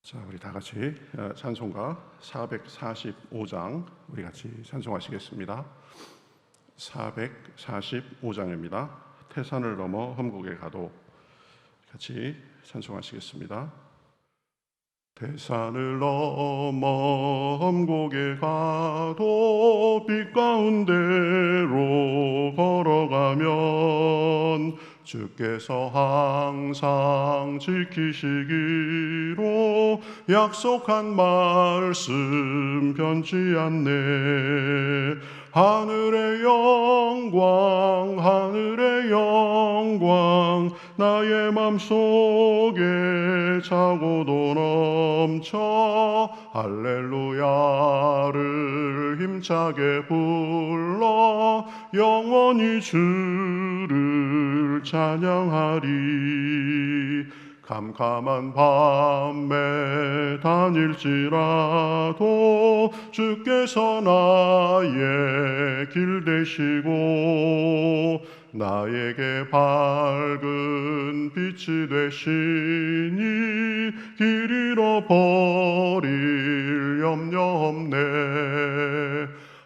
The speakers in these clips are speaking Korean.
자, 우리 다 같이 찬송가 445장 우리 같이 찬송하시겠습니다. 445장입니다. 태산을 넘어 험곡에 가도 같이 찬송하시겠습니다. 태산을 넘어 험곡에 가도 빛 가운데로 걸어가면 주께서 항상 지키시기로 약속한 말씀 변치 않네. 하늘의 영광 하늘의 영광 나의 맘속에 차고도 넘쳐 할렐루야를 힘차게 불러 영원히 주를 찬양하리. 캄캄한 밤에 다닐지라도 주께서 나의 길 되시고 나에게 밝은 빛이 되시니 길 잃어버릴 염려 없네.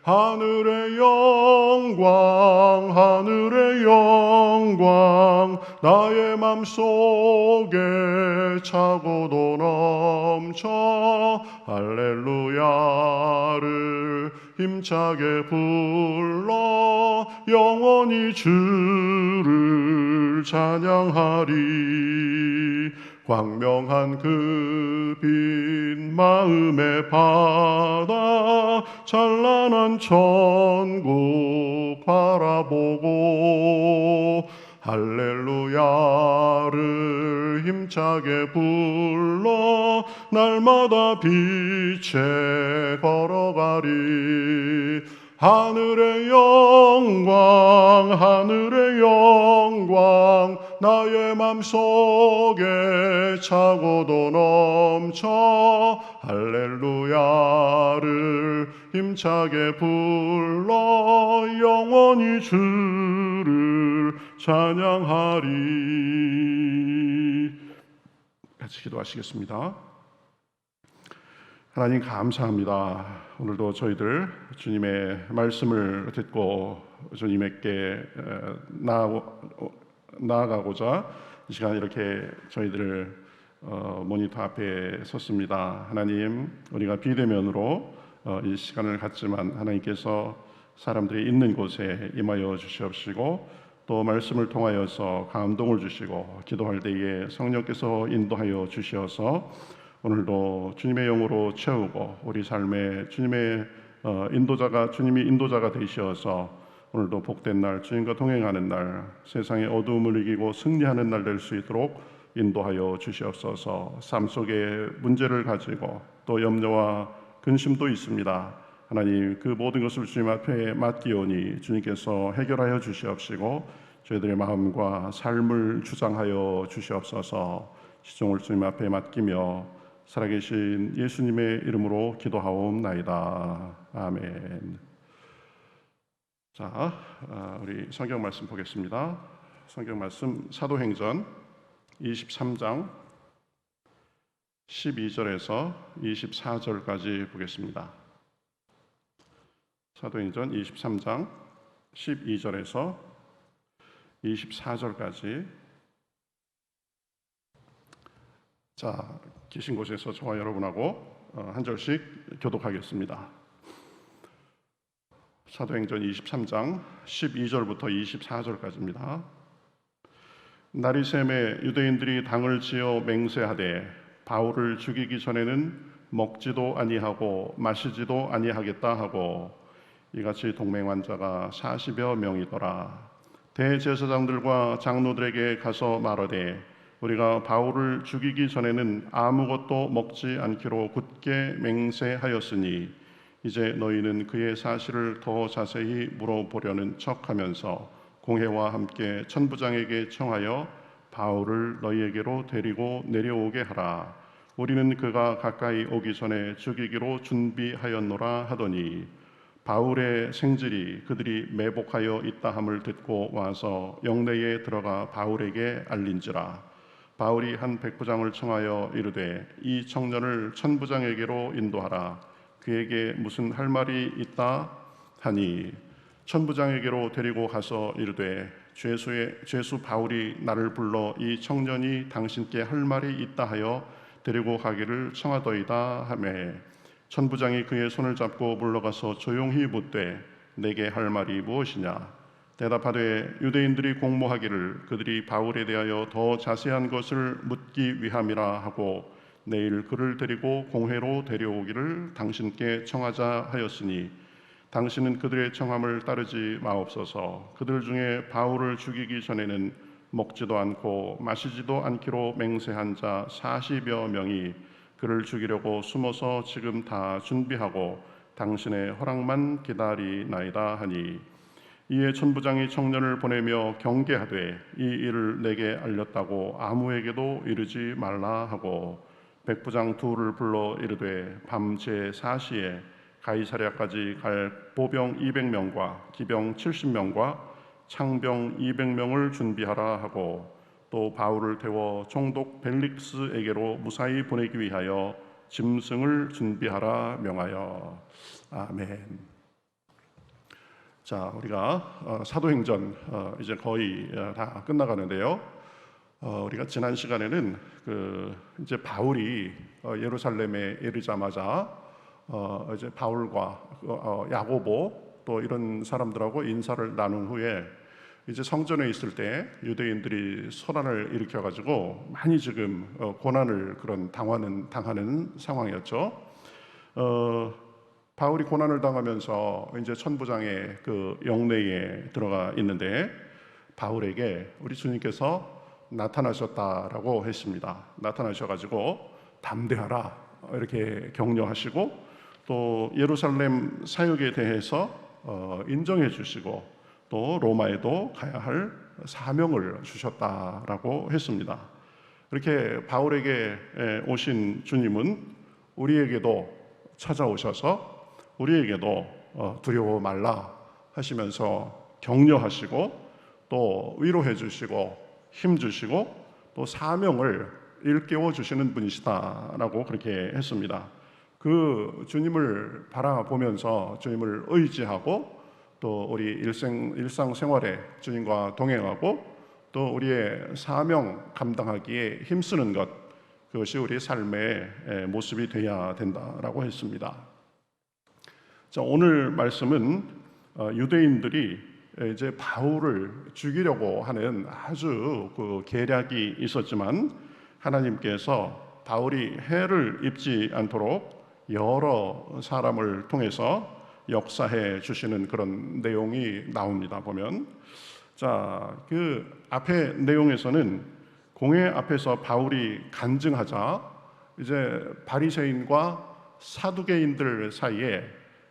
하늘의 영광 하늘의 영광 나의 맘속에 차고도 넘쳐 할렐루야를 힘차게 불러 영원히 주를 찬양하리. 광명한 그 빛 마음의 바다 찬란한 천국 바라보고 할렐루야를 힘차게 불러 날마다 빛에 걸어가리. 하늘의 영광 하늘의 영광 나의 맘속에 차고도 넘쳐 할렐루야를 힘차게 불러 영원히 주를 찬양하리. 같이 기도하시겠습니다. 하나님 감사합니다. 오늘도 저희들 주님의 말씀을 듣고 주님께 나아가고자 이 시간 이렇게 저희들 모니터 앞에 섰습니다. 하나님, 우리가 비대면으로 이 시간을 갖지만 하나님께서 사람들이 있는 곳에 임하여 주시옵시고 또 말씀을 통하여서 감동을 주시고 기도할 때에 성령께서 인도하여 주시어서 오늘도 주님의 영으로 채우고 우리 삶에 주님이 인도자가 되시어서 오늘도 복된 날, 주님과 동행하는 날, 세상의 어두움을 이기고 승리하는 날 될 수 있도록 인도하여 주시옵소서. 삶 속에 문제를 가지고 또 염려와 근심도 있습니다. 하나님, 그 모든 것을 주님 앞에 맡기오니 주님께서 해결하여 주시옵시고 저희들의 마음과 삶을 주장하여 주시옵소서. 시종을 주님 앞에 맡기며 살아계신 예수님의 이름으로 기도하옵나이다. 아멘. 자, 우리 성경 말씀 보겠습니다. 성경 말씀 사도행전 23장 12절에서 24절까지 보겠습니다. 사도행전 23장 12절에서 24절까지. 자, 계신 곳에서 저와 여러분하고 한 절씩 교독하겠습니다. 사도행전 23장 12절부터 24절까지입니다. 날이 새매 유대인들이 당을 지어 맹세하되 바울을 죽이기 전에는 먹지도 아니하고 마시지도 아니하겠다 하고 이같이 동맹한 자가 40여 명이더라. 대제사장들과 장로들에게 가서 말하되 우리가 바울을 죽이기 전에는 아무것도 먹지 않기로 굳게 맹세하였으니 이제 너희는 그의 사실을 더 자세히 물어보려는 척하면서 공회와 함께 천부장에게 청하여 바울을 너희에게로 데리고 내려오게 하라. 우리는 그가 가까이 오기 전에 죽이기로 준비하였노라 하더니 바울의 생질이 그들이 매복하여 있다 함을 듣고 와서 영내에 들어가 바울에게 알린지라. 바울이 한 백부장을 청하여 이르되 이 청년을 천부장에게로 인도하라. 그에게 무슨 할 말이 있다 하니 천부장에게로 데리고 가서 이르되 죄수 바울이 나를 불러 이 청년이 당신께 할 말이 있다 하여 데리고 가기를 청하더이다 하매 천부장이 그의 손을 잡고 물러가서 조용히 묻되 내게 할 말이 무엇이냐. 대답하되 유대인들이 공모하기를 그들이 바울에 대하여 더 자세한 것을 묻기 위함이라 하고 내일 그를 데리고 공회로 데려오기를 당신께 청하자 하였으니 당신은 그들의 청함을 따르지 마옵소서. 그들 중에 바울을 죽이기 전에는 먹지도 않고 마시지도 않기로 맹세한 자 40여 명이 그를 죽이려고 숨어서 지금 다 준비하고 당신의 허락만 기다리나이다 하니 이에 천부장이 청년을 보내며 경계하되 이 일을 내게 알렸다고 아무에게도 이르지 말라 하고 백부장 둘을 불러 이르되 밤 제4시에 가이사랴까지 갈 보병 200명과 기병 70명과 창병 200명을 준비하라 하고 또 바울을 태워 총독 벨릭스에게로 무사히 보내기 위하여 짐승을 준비하라 명하여. 아멘. 자, 우리가 사도행전 이제 거의 다 끝나가는데요. 우리가 지난 시간에는 이제 바울이 예루살렘에 이르자마자 이제 바울과 야고보 또 이런 사람들하고 인사를 나눈 후에 이제 성전에 있을 때 유대인들이 소란을 일으켜 가지고 많이 지금 고난을 당하는 상황이었죠. 바울이 고난을 당하면서 이제 천부장의 그 영내에 들어가 있는데 바울에게 우리 주님께서 나타나셨다라고 했습니다. 나타나셔가지고 담대하라 이렇게 격려하시고 또 예루살렘 사역에 대해서 인정해 주시고 또 로마에도 가야 할 사명을 주셨다라고 했습니다. 이렇게 바울에게 오신 주님은 우리에게도 찾아오셔서 우리에게도 두려워 말라 하시면서 격려하시고 또 위로해 주시고 힘 주시고 또 사명을 일깨워 주시는 분이시다라고 그렇게 했습니다. 그 주님을 바라보면서 주님을 의지하고 또 우리 일상생활에 주님과 동행하고 또 우리의 사명 감당하기에 힘쓰는 것, 그것이 우리 삶의 모습이 되어야 된다라고 했습니다. 자, 오늘 말씀은 유대인들이 이제 바울을 죽이려고 하는 아주 그 계략이 있었지만 하나님께서 바울이 해를 입지 않도록 여러 사람을 통해서 역사해 주시는 그런 내용이 나옵니다. 보면 그 앞에 내용에서는 공회 앞에서 바울이 간증하자 이제 바리새인과 사두개인들 사이에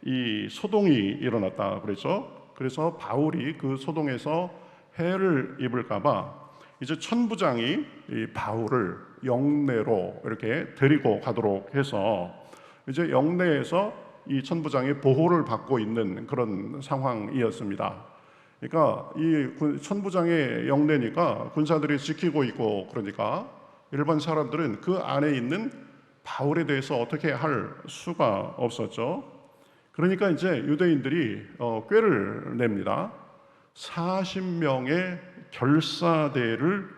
이 소동이 일어났다 그랬죠. 그래서 바울이 그 소동에서 해를 입을까봐 이제 천부장이 이 바울을 영내로 이렇게 데리고 가도록 해서 이제 영내에서 이 천부장의 보호를 받고 있는 그런 상황이었습니다. 그러니까 이 천부장의 영내니까 군사들이 지키고 있고 그러니까 일반 사람들은 그 안에 있는 바울에 대해서 어떻게 할 수가 없었죠. 그러니까 이제 유대인들이 꾀를 냅니다. 40명의 결사대를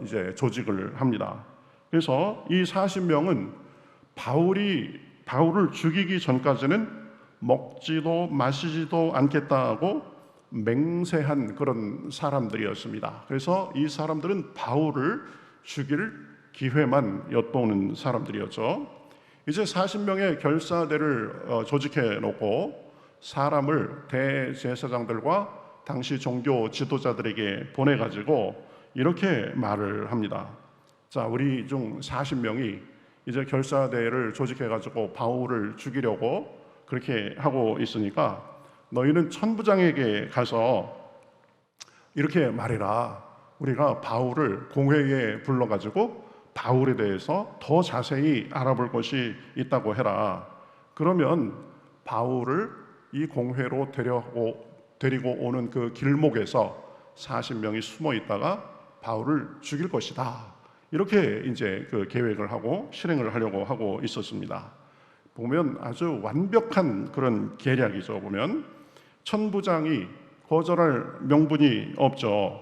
이제 조직을 합니다. 그래서 이 40명은 바울을 죽이기 전까지는 먹지도 마시지도 않겠다고 맹세한 그런 사람들이었습니다. 그래서 이 사람들은 바울을 죽일 기회만 엿보는 사람들이었죠. 이제 40명의 결사대를 조직해 놓고 사람을 대제사장들과 당시 종교 지도자들에게 보내가지고 이렇게 말을 합니다. 자, 우리 중 40명이 이제 결사대를 조직해가지고 바울을 죽이려고 그렇게 하고 있으니까 너희는 천부장에게 가서 이렇게 말해라. 우리가 바울을 공회에 불러가지고 바울에 대해서 더 자세히 알아볼 것이 있다고 해라. 그러면 바울을 이 공회로 데리고 오는 그 길목에서 40명이 숨어 있다가 바울을 죽일 것이다. 이렇게 이제 그 계획을 하고 실행을 하려고 하고 있었습니다. 보면 아주 완벽한 그런 계략이죠. 보면 천부장이 거절할 명분이 없죠.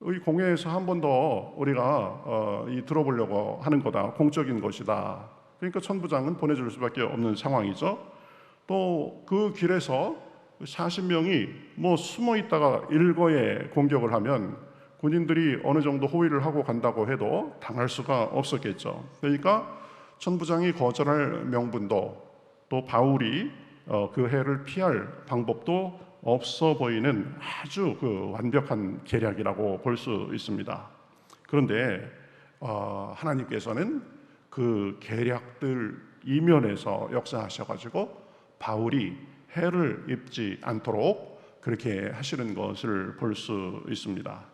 이 공회에서 한 번 더 우리가 들어보려고 하는 거다, 공적인 것이다. 그러니까 천부장은 보내줄 수밖에 없는 상황이죠. 또 그 길에서 40명이 뭐 숨어 있다가 일거에 공격을 하면 군인들이 어느 정도 호위를 하고 간다고 해도 당할 수가 없었겠죠. 그러니까 천부장이 거절할 명분도, 또 바울이 그 해를 피할 방법도 없어 보이는 아주 그 완벽한 계략이라고 볼 수 있습니다. 그런데 하나님께서는 그 계략들 이면에서 역사하셔가지고 바울이 해를 입지 않도록 그렇게 하시는 것을 볼 수 있습니다.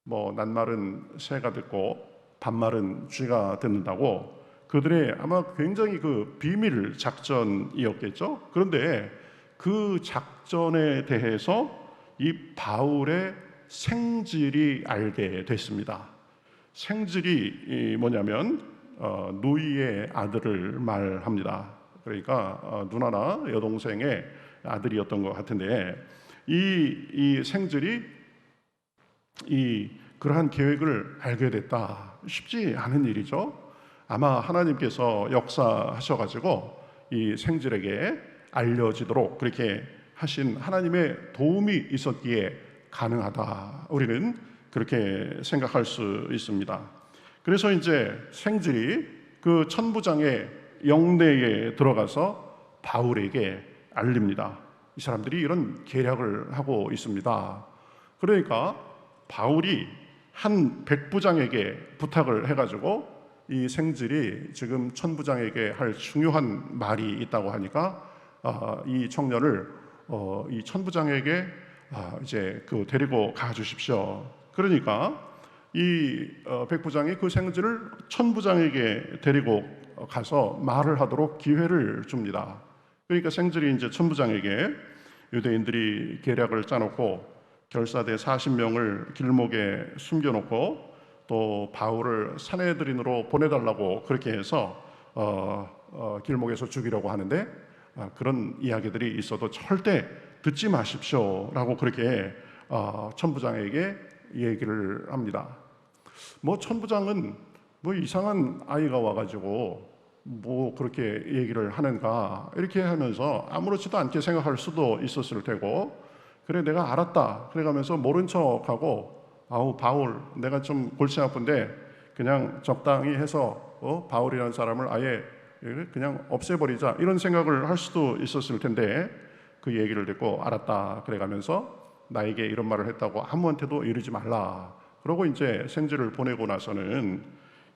뭐 낱말은 새가 듣고 반말은 쥐가 듣는다고, 그들의 아마 굉장히 그 비밀 작전이었겠죠. 그런데 그 작전에 대해서 이 바울의 생질이 알게 됐습니다. 생질이 뭐냐면 누이의 아들을 말합니다. 그러니까 누나나 여동생의 아들이었던 것 같은데, 이 생질이 그러한 계획을 알게 됐다. 쉽지 않은 일이죠. 아마 하나님께서 역사하셔가지고 이 생질에게 알려지도록 그렇게 하신 하나님의 도움이 있었기에 가능하다. 우리는 그렇게 생각할 수 있습니다. 그래서 이제 생질이 그 천부장의 영내에 들어가서 바울에게 알립니다. 이 사람들이 이런 계략을 하고 있습니다. 그러니까 바울이 한 백부장에게 부탁을 해가지고 이 생질이 지금 천부장에게 할 중요한 말이 있다고 하니까 이 청년을 이 천부장에게 이제 그 데리고 가 주십시오. 그러니까 이 백부장이 그 생질을 천부장에게 데리고 가서 말을 하도록 기회를 줍니다. 그러니까 생질이 이제 천부장에게 유대인들이 계략을 짜놓고 결사대 40명을 길목에 숨겨놓고 또 바울을 사내들인으로 보내달라고 그렇게 해서 길목에서 죽이려고 하는데, 그런 이야기들이 있어도 절대 듣지 마십시오라고 그렇게 천부장에게 얘기를 합니다. 뭐 천부장은 뭐 이상한 아이가 와가지고 뭐 그렇게 얘기를 하는가 이렇게 하면서 아무렇지도 않게 생각할 수도 있었을 테고, 그래 내가 알았다 그래가면서 모른 척하고, 아우 바울 내가 좀 골치 아픈데 그냥 적당히 해서 바울이라는 사람을 아예 그냥 없애버리자 이런 생각을 할 수도 있었을 텐데, 그 얘기를 듣고 알았다 그래가면서 나에게 이런 말을 했다고 아무한테도 이르지 말라 그러고 이제 생지를 보내고 나서는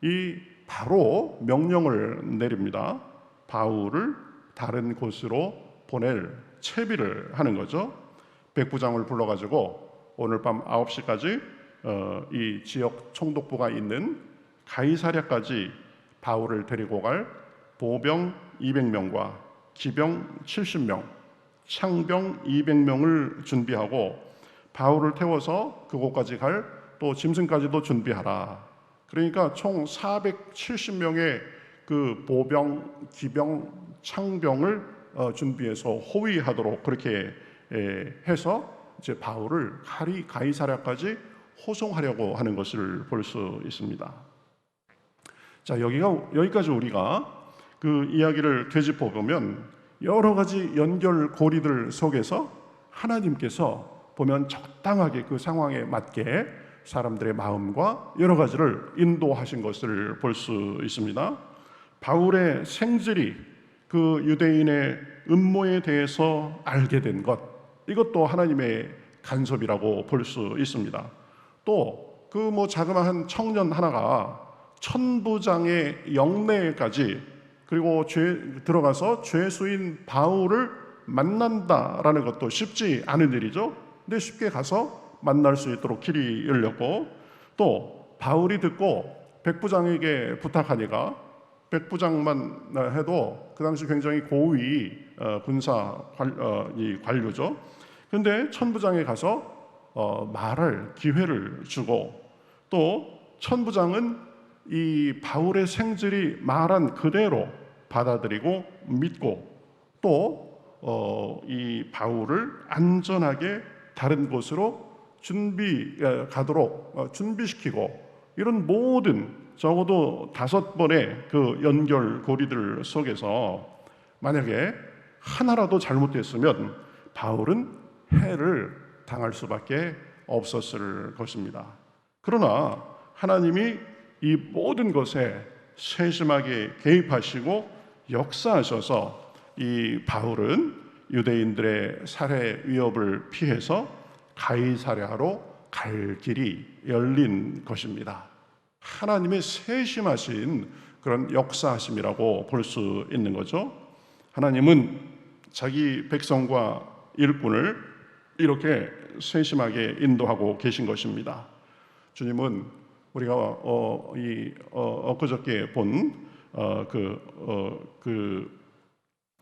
이 바로 명령을 내립니다. 바울을 다른 곳으로 보낼 채비를 하는 거죠. 백부장을 불러가지고 오늘 밤 9시까지 이 지역 총독부가 있는 가이사랴까지 바울을 데리고 갈 보병 200명과 기병 70명, 창병 200명을 준비하고 바울을 태워서 그곳까지 갈 또 짐승까지도 준비하라. 그러니까 총 470명의 그 보병, 기병, 창병을 준비해서 호위하도록 그렇게 해서 이제 바울을 가이사랴까지 호송하려고 하는 것을 볼 수 있습니다. 자, 여기까지 우리가 그 이야기를 되짚어 보면 여러 가지 연결고리들 속에서 하나님께서 보면 적당하게 그 상황에 맞게 사람들의 마음과 여러 가지를 인도하신 것을 볼 수 있습니다. 바울의 생질이 그 유대인의 음모에 대해서 알게 된 것, 이것도 하나님의 간섭이라고 볼 수 있습니다. 또 그 뭐 자그마한 청년 하나가 천부장의 영내까지 그리고 들어가서 죄수인 바울을 만난다라는 것도 쉽지 않은 일이죠. 근데 쉽게 가서 만날 수 있도록 길이 열렸고, 또 바울이 듣고 백부장에게 부탁하니까, 백부장만 해도 그 당시 굉장히 고위 군사 관료죠. 그런데 천부장에 가서 말할 기회를 주고, 또 천부장은 이 바울의 생질이 말한 그대로 받아들이고 믿고 또 이 바울을 안전하게 다른 곳으로 가도록 준비시키고, 이런 모든 적어도 5번의 그 연결고리들 속에서 만약에 하나라도 잘못됐으면 바울은 해를 당할 수밖에 없었을 것입니다. 그러나 하나님이 이 모든 것에 세심하게 개입하시고 역사하셔서 이 바울은 유대인들의 살해 위협을 피해서 가이사랴로 갈 길이 열린 것입니다. 하나님의 세심하신 그런 역사하심이라고 볼 수 있는 거죠. 하나님은 자기 백성과 일꾼을 이렇게 세심하게 인도하고 계신 것입니다. 주님은 우리가 엊그저께 본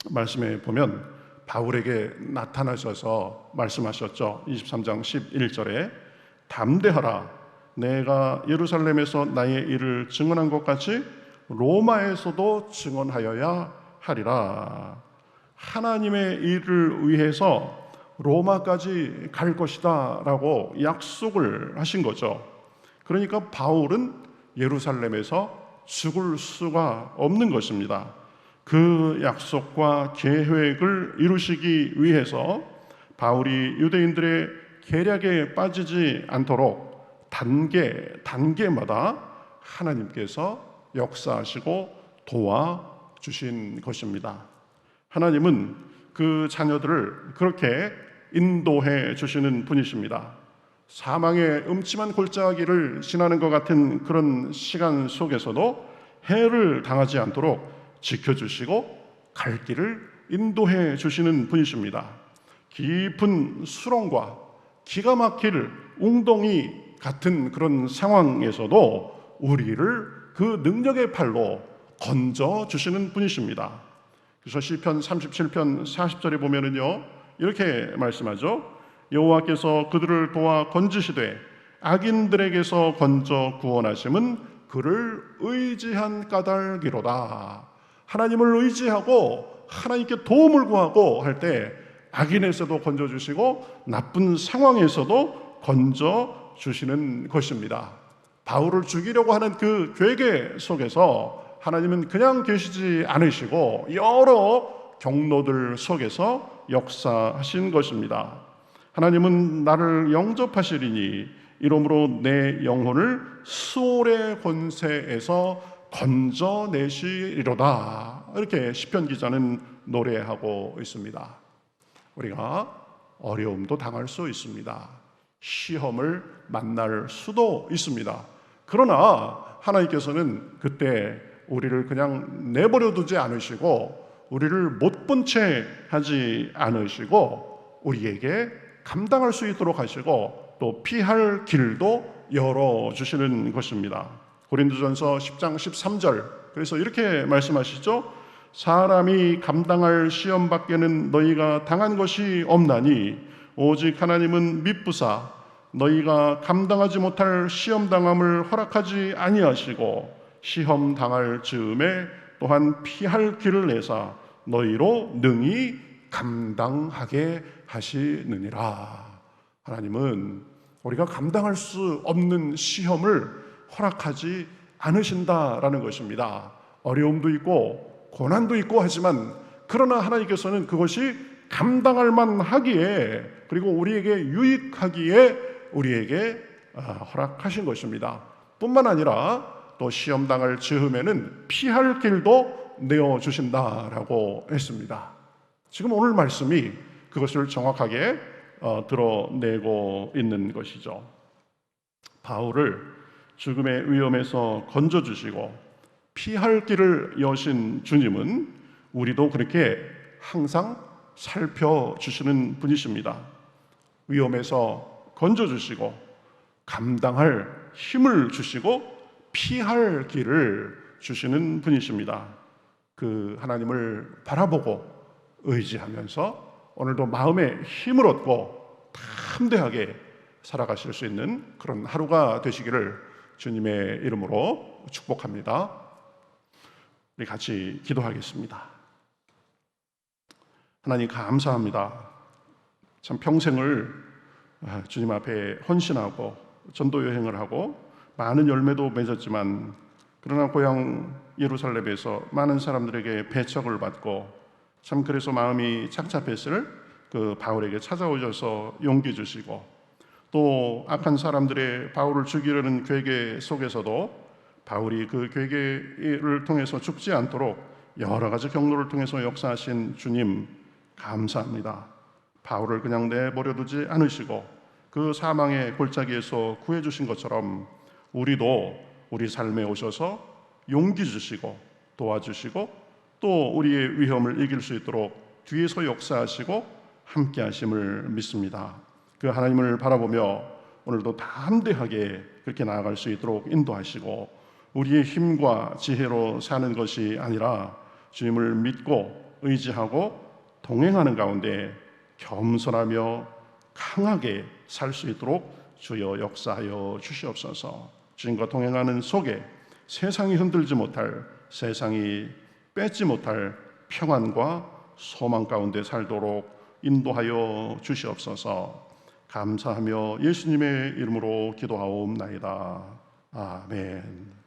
말씀에 보면 바울에게 나타나셔서 말씀하셨죠. 23장 11절에 담대하라, 내가 예루살렘에서 나의 일을 증언한 것 같이 로마에서도 증언하여야 하리라. 하나님의 일을 위해서 로마까지 갈 것이다 라고 약속을 하신 거죠. 그러니까 바울은 예루살렘에서 죽을 수가 없는 것입니다. 그 약속과 계획을 이루시기 위해서 바울이 유대인들의 계략에 빠지지 않도록 단계마다 하나님께서 역사하시고 도와주신 것입니다. 하나님은 그 자녀들을 그렇게 인도해 주시는 분이십니다. 사망의 음침한 골짜기를 지나는 것 같은 그런 시간 속에서도 해를 당하지 않도록 지켜주시고 갈 길을 인도해 주시는 분이십니다. 깊은 수렁과 기가 막힐 웅덩이 같은 그런 상황에서도 우리를 그 능력의 팔로 건져 주시는 분이십니다. 그래서 시편 37편 40절에 보면은요, 이렇게 말씀하죠. 여호와께서 그들을 도와 건지시되 악인들에게서 건져 구원하심은 그를 의지한 까닭이로다. 하나님을 의지하고 하나님께 도움을 구하고 할 때 악인에서도 건져주시고 나쁜 상황에서도 건져주시는 것입니다. 바울을 죽이려고 하는 그 괴계 속에서 하나님은 그냥 계시지 않으시고 여러 경로들 속에서 역사하신 것입니다. 하나님은 나를 영접하시리니 이러므로 내 영혼을 수월의 권세에서 건져내시리로다. 이렇게 시편 기자는 노래하고 있습니다. 우리가 어려움도 당할 수 있습니다. 시험을 만날 수도 있습니다. 그러나 하나님께서는 그때 우리를 그냥 내버려 두지 않으시고 우리를 못 본 채 하지 않으시고 우리에게 감당할 수 있도록 하시고 또 피할 길도 열어주시는 것입니다. 고린도전서 10장 13절, 그래서 이렇게 말씀하시죠. 사람이 감당할 시험 밖에는 너희가 당한 것이 없나니 오직 하나님은 미쁘사 너희가 감당하지 못할 시험 당함을 허락하지 아니하시고 시험 당할 즈음에 또한 피할 길을 내사 너희로 능히 감당하게 하시느니라. 하나님은 우리가 감당할 수 없는 시험을 허락하지 않으신다라는 것입니다. 어려움도 있고 고난도 있고 하지만 그러나 하나님께서는 그것이 감당할 만하기에 그리고 우리에게 유익하기에 우리에게 허락하신 것입니다. 뿐만 아니라 또 시험 당할 즈음에는 피할 길도 내어주신다라고 했습니다. 지금 오늘 말씀이 그것을 정확하게 드러내고 있는 것이죠. 바울을 죽음의 위험에서 건져주시고 피할 길을 여신 주님은 우리도 그렇게 항상 살펴주시는 분이십니다. 위험에서 건져주시고 감당할 힘을 주시고 피할 길을 주시는 분이십니다. 그 하나님을 바라보고 의지하면서 오늘도 마음의 힘을 얻고 담대하게 살아가실 수 있는 그런 하루가 되시기를 주님의 이름으로 축복합니다. 우리 같이 기도하겠습니다. 하나님 감사합니다. 참 평생을 주님 앞에 헌신하고 전도 여행을 하고 많은 열매도 맺었지만, 그러나 고향 예루살렘에서 많은 사람들에게 배척을 받고 참 그래서 마음이 착잡했을 그 바울에게 찾아오셔서 용기 주시고, 또 악한 사람들의 바울을 죽이려는 괴계 속에서도 바울이 그 괴계를 통해서 죽지 않도록 여러 가지 경로를 통해서 역사하신 주님 감사합니다. 바울을 그냥 내버려 두지 않으시고 그 사망의 골짜기에서 구해주신 것처럼 우리도 우리 삶에 오셔서 용기 주시고 도와주시고 또 우리의 위험을 이길 수 있도록 뒤에서 역사하시고 함께 하심을 믿습니다. 그 하나님을 바라보며 오늘도 담대하게 그렇게 나아갈 수 있도록 인도하시고, 우리의 힘과 지혜로 사는 것이 아니라 주님을 믿고 의지하고 동행하는 가운데 겸손하며 강하게 살 수 있도록 주여 역사하여 주시옵소서. 주님과 동행하는 속에 세상이 흔들지 못할, 세상이 뺏지 못할 평안과 소망 가운데 살도록 인도하여 주시옵소서. 감사하며 예수님의 이름으로 기도하옵나이다. 아멘.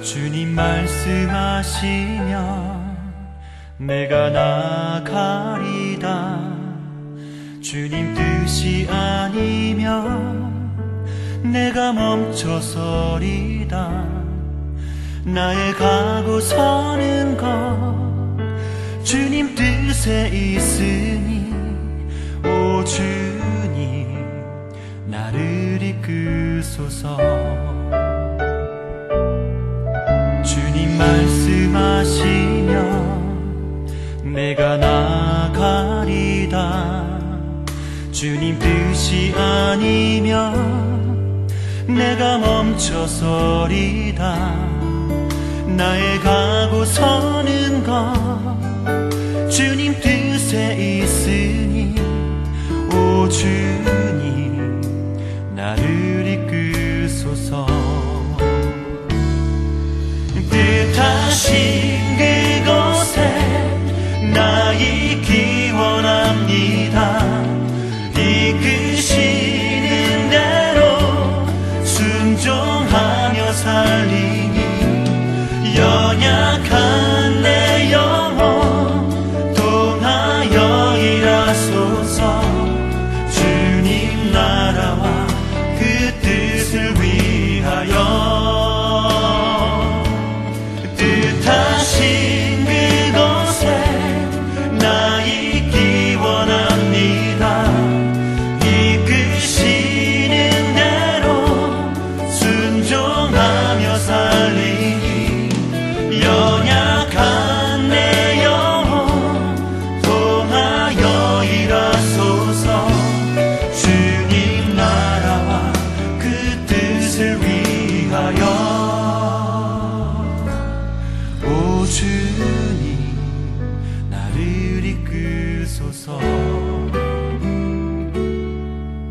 주님 말씀하시면 내가 나가리다. 주님 뜻이 아니면 내가 멈춰서리다. 나의 가고 서는 것 주님 뜻에 있으니 오 주님 나를 이끄소서. 주님 말씀하시면 내가 나가리다. 주님 뜻이 아니면 내가 멈춰서리다. 나의 가고 서는 것 주님 뜻에 있으니 오 주님